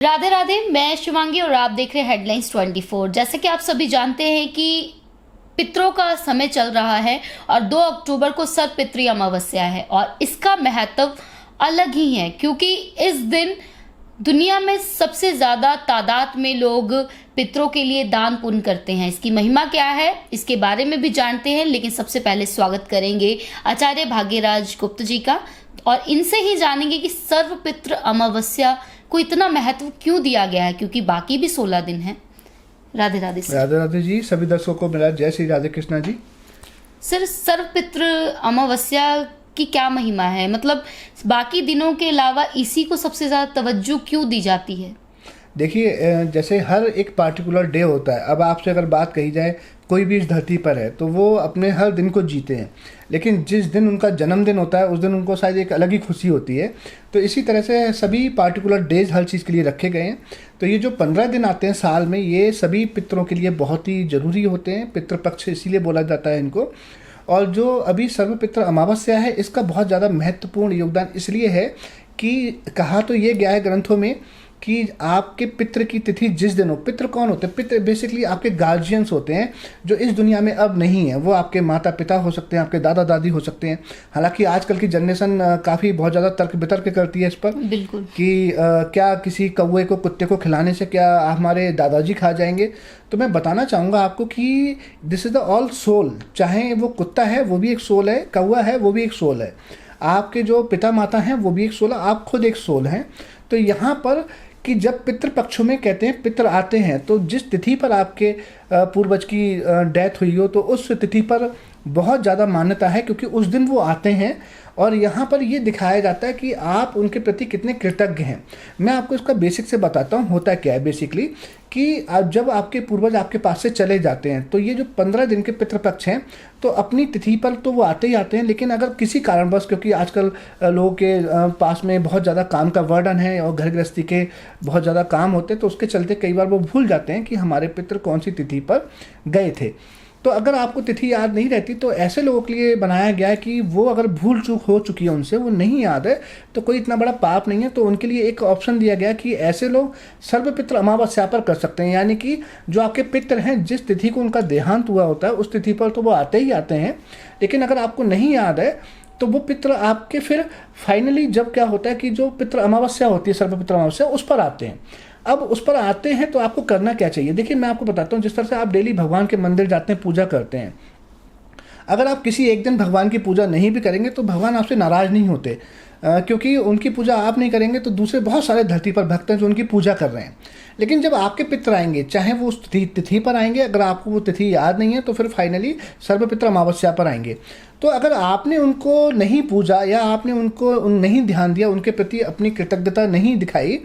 राधे राधे, मैं शिवांगी और आप देख रहे हैं हेडलाइंस 24। जैसे कि आप सभी जानते हैं कि पितरों का समय चल रहा है और 2 अक्टूबर को सर्वपितृ अमावस्या है और इसका महत्व अलग ही है क्योंकि इस दिन दुनिया में सबसे ज्यादा तादाद में लोग पितरों के लिए दान पुण्य करते हैं। इसकी महिमा क्या है, इसके बारे में भी जानते हैं, लेकिन सबसे पहले स्वागत करेंगे आचार्य भाग्यराज गुप्त जी का और इनसे ही जानेंगे कि सर्वपितृ अमावस्या को इतना महत्व क्यों दिया गया है, क्योंकि बाकी भी 16 दिन हैं। राधे राधे सर। राधे राधे जी, सभी दर्शकों को मेरा जय श्री राधे कृष्णा जी। सर, सर्वपितृ अमावस्या की क्या महिमा है, मतलब बाकी दिनों के अलावा इसी को सबसे ज्यादा तवज्जो क्यों दी जाती है? देखिए, जैसे हर एक पार्टिकुलर डे होता है। अब आपसे अगर बात कही जाए, कोई भी इस धरती पर है तो वो अपने हर दिन को जीते हैं, लेकिन जिस दिन उनका जन्मदिन होता है उस दिन उनको शायद एक अलग ही खुशी होती है। तो इसी तरह से सभी पार्टिकुलर डेज हर चीज़ के लिए रखे गए हैं। तो ये जो 15 दिन आते हैं साल में, ये सभी पितरों के लिए बहुत ही ज़रूरी होते हैं। पितृपक्ष इसीलिए बोला जाता है इनको। और जो अभी सर्वपितृ अमावस्या है, इसका बहुत ज़्यादा महत्वपूर्ण योगदान इसलिए है कि कहा तो ये गया है ग्रंथों में कि आपके पितृ की तिथि जिस दिन हो। पितृ कौन होते हैं? पितृ बेसिकली आपके गार्जियंस होते हैं जो इस दुनिया में अब नहीं है। वो आपके माता पिता हो सकते हैं, आपके दादा दादी हो सकते हैं। हालांकि आजकल की जनरेशन काफ़ी बहुत ज़्यादा तर्क वितर्क करती है इस पर, बिल्कुल, कि क्या किसी कौवे को कुत्ते को खिलाने से क्या हमारे दादाजी खा जाएंगे। तो मैं बताना चाहूँगा आपको कि this is the all soul. चाहे वो कुत्ता है वो भी एक सोल है, कौवा है वो भी एक सोल है, आपके जो पिता माता हैं वो भी एक सोल है, आप खुद एक सोल हैं। तो यहाँ पर कि जब पितृपक्षों में कहते हैं पितर आते हैं, तो जिस तिथि पर आपके पूर्वज की डेथ हुई हो तो उस तिथि पर बहुत ज़्यादा मान्यता है, क्योंकि उस दिन वो आते हैं और यहाँ पर ये दिखाया जाता है कि आप उनके प्रति कितने कृतज्ञ हैं। मैं आपको इसका बेसिक से बताता हूँ होता क्या है। बेसिकली कि जब आपके पूर्वज आपके पास से चले जाते हैं तो ये जो 15 दिन के पितृपक्ष हैं तो अपनी तिथि पर तो वो आते ही आते हैं, लेकिन अगर किसी कारणवश, क्योंकि आजकल लोगों के पास में बहुत ज़्यादा काम का वर्डन है और घर गृहस्थी के बहुत ज़्यादा काम होते हैं, तो उसके चलते कई बार वो भूल जाते हैं कि हमारे पितृ कौन सी तिथि पर गए थे। तो अगर आपको तिथि याद नहीं रहती तो ऐसे लोगों के लिए बनाया गया है कि वो अगर भूल चूक हो चुकी है, उनसे वो नहीं याद है, तो कोई इतना बड़ा पाप नहीं है। तो उनके लिए एक ऑप्शन दिया गया कि ऐसे लोग सर्वपितृ अमावस्या पर कर सकते हैं, यानी कि जो आपके पितृ हैं जिस तिथि को उनका देहांत हुआ होता है उस तिथि पर तो वो आते ही आते हैं। लेकिन अगर आपको नहीं याद है तो वो पितृ आपके फिर फाइनली जब क्या होता है कि जो पितृ अमावस्या होती है, सर्वपितृ अमावस्या, उस पर आते हैं। अब उस पर आते हैं तो आपको करना क्या चाहिए? देखिए, मैं आपको बताता हूँ। जिस तरह से आप डेली भगवान के मंदिर जाते हैं, पूजा करते हैं, अगर आप किसी एक दिन भगवान की पूजा नहीं भी करेंगे तो भगवान आपसे नाराज़ नहीं होते, क्योंकि उनकी पूजा आप नहीं करेंगे तो दूसरे बहुत सारे धरती पर भक्त हैं जो उनकी पूजा कर रहे हैं। लेकिन जब आपके पितृ आएंगे, चाहे वो उस तिथि पर आएंगे, अगर आपको वो तिथि याद नहीं है तो फिर फाइनली सर्वपितृ अमावस्या पर आएंगे। तो अगर आपने उनको नहीं पूजा या आपने उनको नहीं ध्यान दिया, उनके प्रति अपनी कृतज्ञता नहीं दिखाई,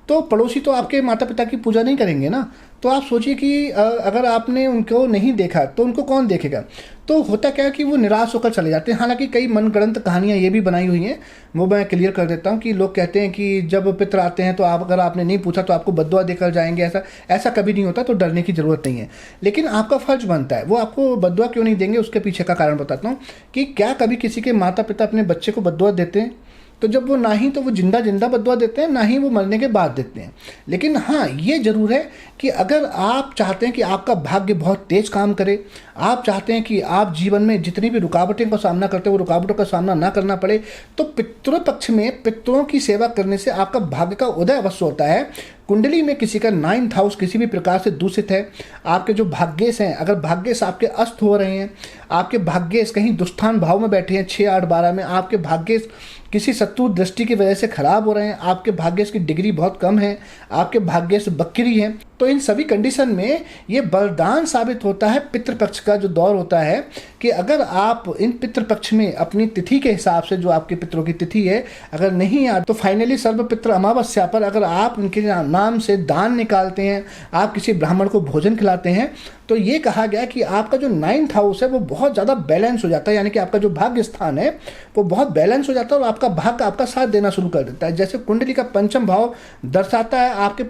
तो पड़ोसी तो आपके माता पिता की पूजा नहीं करेंगे ना। तो आप सोचिए कि अगर आपने उनको नहीं देखा तो उनको कौन देखेगा? तो होता क्या है कि वो निराश होकर चले जाते हैं। हालांकि कई मनगढ़ंत कहानियाँ ये भी बनाई हुई हैं, वो मैं क्लियर कर देता हूँ कि लोग कहते हैं कि जब पितर आते हैं तो आप अगर आपने नहीं पूछा तो आपको बद्दुआ देकर जाएंगे। ऐसा कभी नहीं होता, तो डरने की ज़रूरत नहीं है। लेकिन आपका फ़र्ज बनता है। वो आपको बद्दुआ क्यों नहीं देंगे, उसके पीछे का कारण बताता हूँ कि क्या कभी किसी के माता पिता अपने बच्चे को बद्दुआ देते हैं? तो जब वो ना ही तो वो जिंदा बद्दुआ देते हैं, ना ही वो मरने के बाद देते हैं। लेकिन हाँ, ये ज़रूर है कि अगर आप चाहते हैं कि आपका भाग्य बहुत तेज काम करे, आप चाहते हैं कि आप जीवन में जितनी भी रुकावटें का सामना करते हैं वो रुकावटों का सामना ना करना पड़े, तो पितृ पक्ष में पितरों की सेवा करने से आपका भाग्य का उदय अवश्य होता है। कुंडली में किसी का 9th हाउस किसी भी प्रकार से दूषित है, आपके जो भाग्येश हैं, अगर भाग्येश आपके अस्त हो रहे हैं, आपके भाग्येश कहीं दुष्टान भाव में बैठे हैं 6, 8, 12 में, आपके भाग्येश किसी शत्रु दृष्टि की वजह से खराब हो रहे हैं, आपके भाग्येश की डिग्री बहुत कम है, आपके भाग्येश बकरी है, तो इन सभी कंडीशन में ये वरदान साबित होता है। पितृपक्ष का जो दौर होता है कि अगर आप इन पितृपक्ष में अपनी तिथि के हिसाब से, जो आपके पितरों की तिथि है, अगर नहीं याद, तो फाइनली सर्वपितृ अमावस्या पर अगर आप उनके नाम से दान निकालते हैं, आप किसी ब्राह्मण को भोजन खिलाते हैं, तो ये कहा गया कि आपका जो 9th हाउस है वो बहुत ज़्यादा बैलेंस हो जाता है, यानी कि आपका जो भाग्य स्थान है वो बहुत बैलेंस हो जाता है और आपका भाग्य आपका साथ देना शुरू कर देता है। जैसे कुंडली का 5म भाव दर्शाता है आपके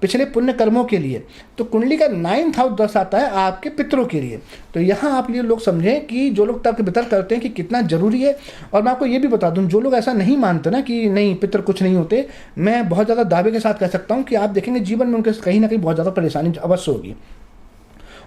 पिछले पुण्य कर्मों कर्मों के लिए। तो कुंडली का 9th हाउस दर्शाता है आपके पितरों के लिए। तो यहाँ आप ये लोग समझें कि जो लोग तर्क वितर्क करते हैं कि कितना जरूरी है। और मैं आपको ये भी बता दूं, जो लोग ऐसा नहीं मानते ना कि नहीं पितर कुछ नहीं होते, मैं बहुत ज़्यादा दावे के साथ कह सकता हूँ कि आप देखेंगे जीवन में उनके कहीं ना कहीं बहुत ज़्यादा परेशानी अवश्य होगी।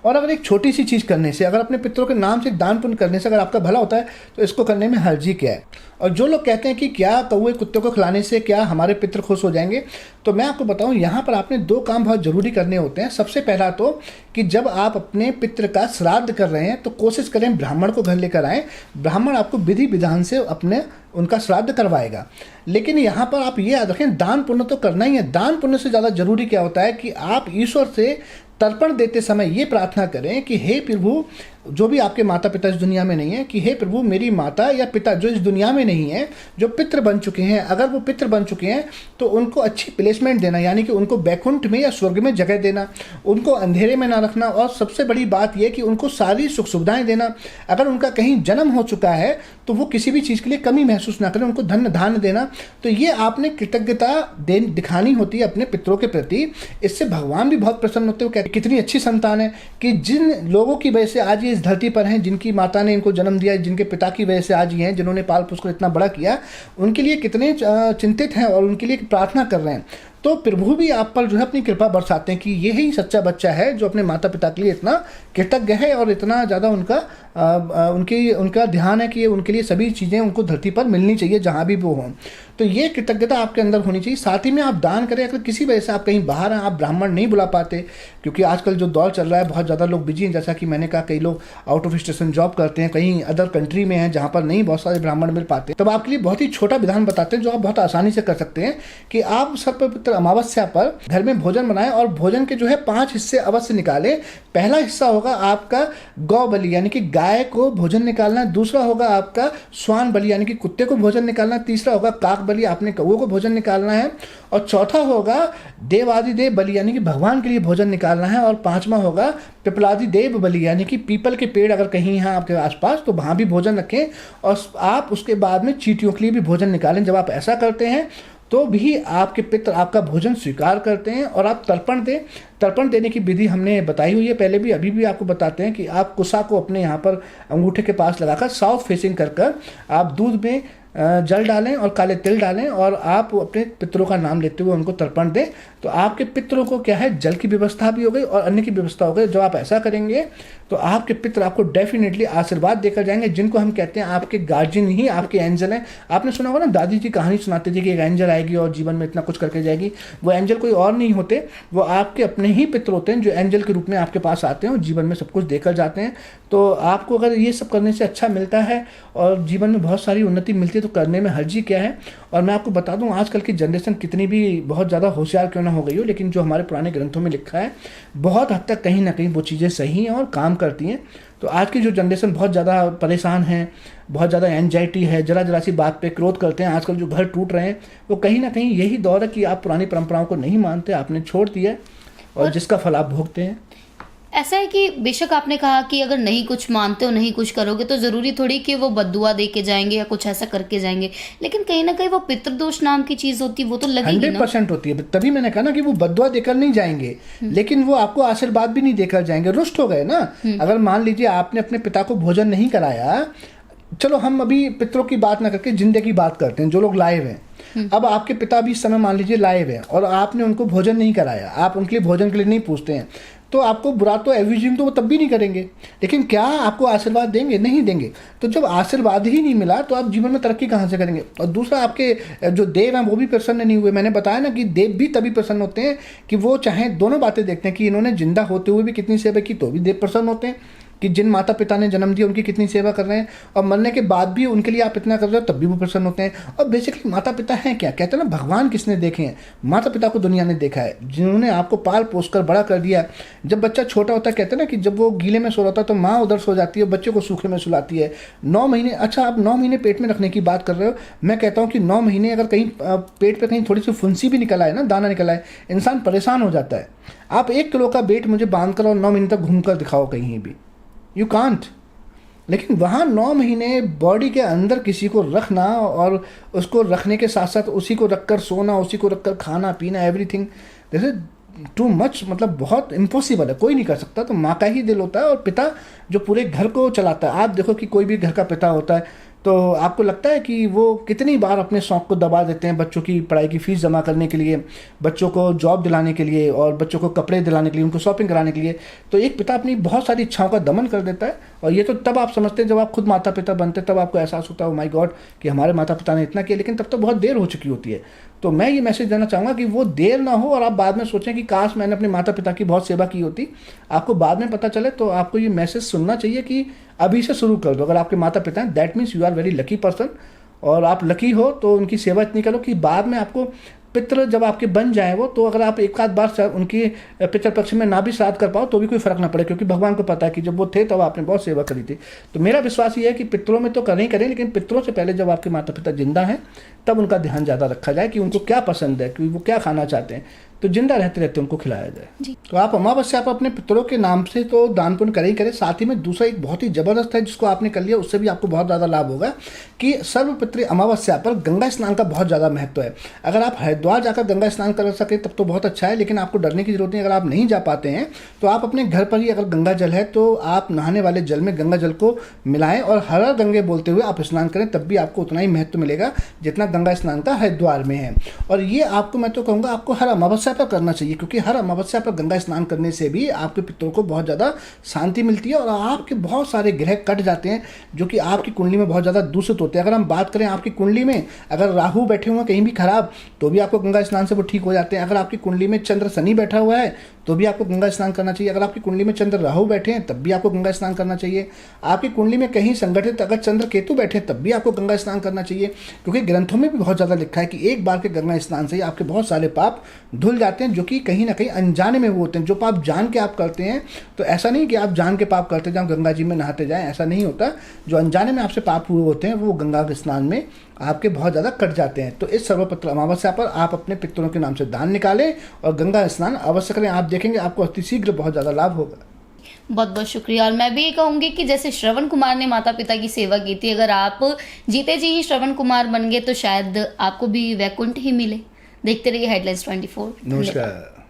और अगर एक छोटी सी चीज़ करने से, अगर अपने पितरों के नाम से दान पुण्य करने से अगर आपका भला होता है, तो इसको करने में हर्जी क्या है। और जो लोग कहते हैं कि क्या कौवे कुत्ते को खिलाने से क्या हमारे पितर खुश हो जाएंगे, तो मैं आपको बताऊं यहाँ पर आपने 2 काम बहुत ज़रूरी करने होते हैं। सबसे पहला तो कि जब आप अपने पितर का श्राद्ध कर रहे हैं तो कोशिश करें ब्राह्मण को घर लेकर आएँ। ब्राह्मण आपको विधि विधान से अपने उनका श्राद्ध करवाएगा। लेकिन यहाँ पर आप ये याद रखें, दान पुण्य तो करना ही है। दान पुण्य से ज़्यादा जरूरी क्या होता है कि आप ईश्वर से तर्पण देते समय ये प्रार्थना करें कि हे प्रभु, जो भी आपके माता पिता इस दुनिया में नहीं है, कि हे प्रभु मेरी माता या पिता जो इस दुनिया में नहीं है, जो पितृ बन चुके हैं, अगर वो पितृ बन चुके हैं तो उनको अच्छी प्लेसमेंट देना, यानी कि उनको बैकुंठ में या स्वर्ग में जगह देना, उनको अंधेरे में ना रखना। और सबसे बड़ी बात यह कि उनको सारी सुख सुविधाएं देना। अगर उनका कहीं जन्म हो चुका है तो वो किसी भी चीज़ के लिए कमी महसूस ना करें, उनको धन धान्य देना। तो ये आपने कृतज्ञता दिखानी होती है अपने पितरों के प्रति। इससे भगवान भी बहुत प्रसन्न होते हैं। वो कहते कितनी अच्छी संतान है कि जिन लोगों की वजह से आज ये इस धरती पर हैं, जिनकी माता ने इनको जन्म दिया, जिनके पिता की वजह से आज ये हैं, जिन्होंने पाल पोस कर इतना बड़ा किया, उनके लिए कितने चिंतित हैं और उनके लिए प्रार्थना कर रहे हैं। तो प्रभु भी आप पर जो है अपनी कृपा बरसाते हैं कि यही सच्चा बच्चा है जो अपने माता पिता के लिए इतना कृतज्ञ है और इतना ज़्यादा उनका ध्यान है कि उनके लिए सभी चीज़ें उनको धरती पर मिलनी चाहिए जहाँ भी वो हों। तो ये कृतज्ञता आपके अंदर होनी चाहिए। साथ ही में आप दान करें। अगर किसी वजह से आप कहीं बाहर हैं, आप ब्राह्मण नहीं बुला पाते, क्योंकि आजकल जो दौर चल रहा है बहुत ज़्यादा लोग बिजी हैं, जैसा कि मैंने कहा कई लोग आउट ऑफ स्टेशन जॉब करते हैं, कहीं अदर कंट्री में हैं जहाँ पर नहीं बहुत सारे ब्राह्मण मिल पाते। तब आपके लिए बहुत ही छोटा विधान बताते हैं जो आप बहुत आसानी से कर सकते हैं कि आप सर्वपवित्र अमावस्या पर घर में भोजन बनाएं और भोजन के जो है 5 हिस्से अवश्य निकालें। पहला हिस्सा होगा आपका गौ बलि यानी कि गाय को भोजन निकालना, दूसरा होगा आपका स्वान बलि यानी कि कुत्ते को भोजन निकालना, तीसरा होगा काक बलि आपने कौवे को भोजन निकालना है, और चौथा होगा देवादिदेव बलि यानी कि भगवान के लिए भोजन निकालना है, और 5वां होगा पिपलादिदेव बलि यानी कि पीपल के पेड़ अगर कहीं हैं आपके आसपास तो वहाँ भी भोजन रखें और आप उसके बाद में चींटियों के लिए भी भोजन निकालें। जब आप ऐसा करते हैं तो भी आपके पितर आपका भोजन स्वीकार करते हैं और आप तर्पण दें। तर्पण देने की विधि हमने बताई हुई है पहले भी, अभी भी आपको बताते हैं कि आप कुसा को अपने यहाँ पर अंगूठे के पास लगाकर साउथ फेसिंग कर आप दूध में जल डालें और काले तिल डालें और आप अपने पितरों का नाम लेते हुए उनको तर्पण दें। तो आपके पितरों को क्या है, जल की व्यवस्था भी हो गई और अन्य की व्यवस्था हो गई। जब आप ऐसा करेंगे तो आपके पितर आपको डेफिनेटली आशीर्वाद देकर जाएंगे, जिनको हम कहते हैं आपके गार्जियन ही आपके एंजल हैं। आपने सुना होगा ना, दादी जी कहानी सुनाते थे कि एक एंजल आएगी और जीवन में इतना कुछ करके जाएगी। वो एंजल कोई और नहीं होते, वो आपके अपने ही पितर होते हैं जो एंजल के रूप में आपके पास आते हैं और जीवन में सब कुछ देकर जाते हैं। तो आपको अगर ये सब करने से अच्छा मिलता है और जीवन में बहुत सारी उन्नति मिलती है तो करने में हर्जी क्या है। और मैं आपको बता दूं, आजकल की जनरेशन कितनी भी बहुत ज़्यादा होशियार क्यों ना हो गई हो, लेकिन जो हमारे पुराने ग्रंथों में लिखा है बहुत हद तक कहीं ना कहीं वो चीज़ें सही हैं और काम करती हैं। तो आज की जो जनरेशन बहुत ज़्यादा परेशान है, बहुत ज़्यादा एंजाइटी है, जरा जरा सी बात पे क्रोध करते हैं, आजकल जो घर टूट रहे हैं, वो कहीं ना कहीं यही दौर है कि आप पुरानी परंपराओं को नहीं मानते, आपने छोड़ दिया और जिसका फल आप भोगते हैं। ऐसा है कि बेशक आपने कहा कि अगर नहीं कुछ मानते हो, नहीं कुछ करोगे तो ज़रूरी थोड़ी कि वो बद्दुआ दे के जाएंगे या कुछ ऐसा करके जाएंगे, लेकिन कहीं ना कहीं वो पितृदोष नाम की चीज़ होती है, वो तो लगेगी ना। 100% होती है। तभी मैंने कहा ना कि वो बद्दुआ देकर नहीं जाएंगे, लेकिन वो आपको आशीर्वाद भी नहीं देकर जाएंगे। रुष्ट हो गए ना। अगर मान लीजिए आपने अपने पिता को भोजन नहीं कराया, चलो हम अभी पितरों की बात ना करके जिंदे की बात करते हैं, जो लोग लाइव हैं। अब आपके पिता भी इस समय मान लीजिए लाइव हैं और आपने उनको भोजन नहीं कराया, आप उनके लिए भोजन के लिए नहीं पूछते हैं, तो आपको बुरा तो एवरेजिंग तो वो तब भी नहीं करेंगे, लेकिन क्या आपको आशीर्वाद देंगे? नहीं देंगे। तो जब आशीर्वाद ही नहीं मिला तो आप जीवन में तरक्की कहाँ से करेंगे? और दूसरा, आपके जो देव हैं वो भी प्रसन्न नहीं हुए। मैंने बताया ना कि देव भी तभी प्रसन्न होते हैं कि वो चाहे दोनों बातें देखते हैं कि इन्होंने जिंदा होते हुए भी कितनी सेवा की, तो भी देव प्रसन्न होते हैं कि जिन माता पिता ने जन्म दिया उनकी कितनी सेवा कर रहे हैं, और मरने के बाद भी उनके लिए आप इतना कर रहे हो तब भी वो प्रसन्न होते हैं। और बेसिकली माता पिता हैं क्या, कहते हैं ना भगवान किसने देखे हैं? माता पिता को दुनिया ने देखा है, जिन्होंने आपको पाल पोस कर बड़ा कर दिया। जब बच्चा छोटा होता है, कहते हैं ना कि जब वो गीले में सो रहा था तो माँ उधर सो जाती है, बच्चे को सूखे में सुलाती है। 9 महीने, अच्छा आप 9 महीने पेट में रखने की बात कर रहे हो, मैं कहता हूँ कि 9 महीने अगर कहीं पेट पर कहीं थोड़ी सी फुंसी भी निकल आए ना, दाना निकल आए, इंसान परेशान हो जाता है। आप 1 किलो का वेट मुझे बांध कर और 9 महीने तक घूम कर दिखाओ कहीं भी, यू कांट। लेकिन वहाँ 9 महीने बॉडी के अंदर किसी को रखना और उसको रखने के साथ साथ उसी को रखकर सोना, उसी को रखकर खाना पीना, एवरीथिंग, जैसे टू मच, मतलब बहुत इम्पॉसिबल है, कोई नहीं कर सकता। तो माँ का ही दिल होता है और पिता जो पूरे घर को चलाता है। आप देखो कि कोई भी घर का पिता होता है तो आपको लगता है कि वो कितनी बार अपने शौक़ को दबा देते हैं, बच्चों की पढ़ाई की फ़ीस जमा करने के लिए, बच्चों को जॉब दिलाने के लिए और बच्चों को कपड़े दिलाने के लिए, उनको शॉपिंग कराने के लिए। तो एक पिता अपनी बहुत सारी इच्छाओं का दमन कर देता है। और ये तो तब आप समझते हैं जब आप खुद माता पिता बनते हैं, तब आपको एहसास होता है ओ माय गॉड कि हमारे माता पिता ने इतना किया, लेकिन तब तो बहुत देर हो चुकी होती है। तो मैं ये मैसेज देना चाहूँगा कि वो देर ना हो और आप बाद में सोचें कि काश मैंने अपने माता पिता की बहुत सेवा की होती। आपको बाद में पता चले तो आपको ये मैसेज सुनना चाहिए कि अभी से शुरू कर दो। अगर आपके माता पिता हैं, that means you are very lucky person, और आप लकी हो तो उनकी सेवा इतनी करो कि बाद में आपको पितृ जब आपके बन जाए वो, तो अगर आप एक आध बार उनकी पितृपक्ष में ना भी श्राद्ध कर पाओ तो भी कोई फर्क ना पड़े, क्योंकि भगवान को पता है कि जब वो थे तब आपने बहुत सेवा करी थी। तो मेरा विश्वास ये है कि पितरों में तो करें ही करें, लेकिन पितरों से पहले जब आपके माता पिता जिंदा हैं तब उनका ध्यान ज़्यादा रखा जाए कि उनको क्या पसंद है, कि वो क्या खाना चाहते हैं, तो जिंदा रहते रहते उनको खिलाया जाए। तो आप अमावस्या पर अपने पितरों के नाम से तो दान पुण्य करें ही करें, साथ ही में दूसरा एक बहुत ही जबरदस्त है जिसको आपने कर लिया, उससे भी आपको बहुत ज़्यादा लाभ होगा कि सर्वपितृ अमावस्या पर गंगा स्नान का बहुत ज़्यादा महत्व है। अगर आप हरिद्वार जाकर गंगा स्नान कर सके तब तो बहुत अच्छा है, लेकिन आपको डरने की जरूरत नहीं। अगर आप नहीं जा पाते हैं तो आप अपने घर पर ही अगर गंगा जल है तो आप नहाने वाले जल में गंगा जल को मिलाएं और हर हर गंगे बोलते हुए आप स्नान करें, तब भी आपको उतना ही महत्व मिलेगा जितना गंगा स्नान का हरिद्वार में है। और ये आपको मैं तो कहूँगा आपको हर अमावस्या पर करना चाहिए, क्योंकि हर अमावस्या पर गंगा स्नान करने से भी आपके पितरों को बहुत ज़्यादा शांति मिलती है और आपके बहुत सारे ग्रह कट जाते हैं जो कि आपकी कुंडली में बहुत ज़्यादा दूषित होते हैं। अगर हम बात करें आपकी कुंडली में अगर राहु बैठे हुए हैं कहीं भी खराब, तो भी आपको गंगा स्नान से वो ठीक हो जाते हैं। अगर आपकी कुंडली में चंद्र शनि बैठा हुआ है तो भी आपको गंगा स्नान करना चाहिए। अगर आपकी कुंडली में चंद्र राहु बैठे हैं तब भी आपको गंगा स्नान करना चाहिए। आपकी कुंडली में कहीं संगठित अगर चंद्र केतु बैठे तब भी आपको गंगा स्नान करना चाहिए, क्योंकि ग्रंथों में भी बहुत ज़्यादा लिखा है कि एक बार के गंगा स्नान से ही आपके बहुत सारे पाप धुल जाते हैं, जो कि कहीं ना कहीं अनजाने में वो होते हैं। जो पाप जान के आप करते हैं, तो ऐसा नहीं कि आप जान के पाप करते जाओ गंगा जी में नहाते जाएं, ऐसा नहीं होता। जो अनजाने में आपसे पाप हुए होते हैं वो गंगा के स्नान में आपके बहुत ज़्यादा कट जाते हैं। तो इस सर्वपितृ अमावस्या पर आप अपने पितरों के नाम से दान निकालें और गंगा स्नान अवश्य करें। आप देखेंगे आपको अति शीघ्र बहुत ज़्यादा लाभ होगा। बहुत बहुत शुक्रिया। और मैं भी ये कहूँगी कि जैसे श्रवण कुमार ने माता पिता की सेवा की थी, अगर आप जीते जी ही श्रवण कुमार बन गए तो शायद आपको भी वैकुंठ ही मिले। देखते रहिए हेडलाइंस 24। नमस्कार।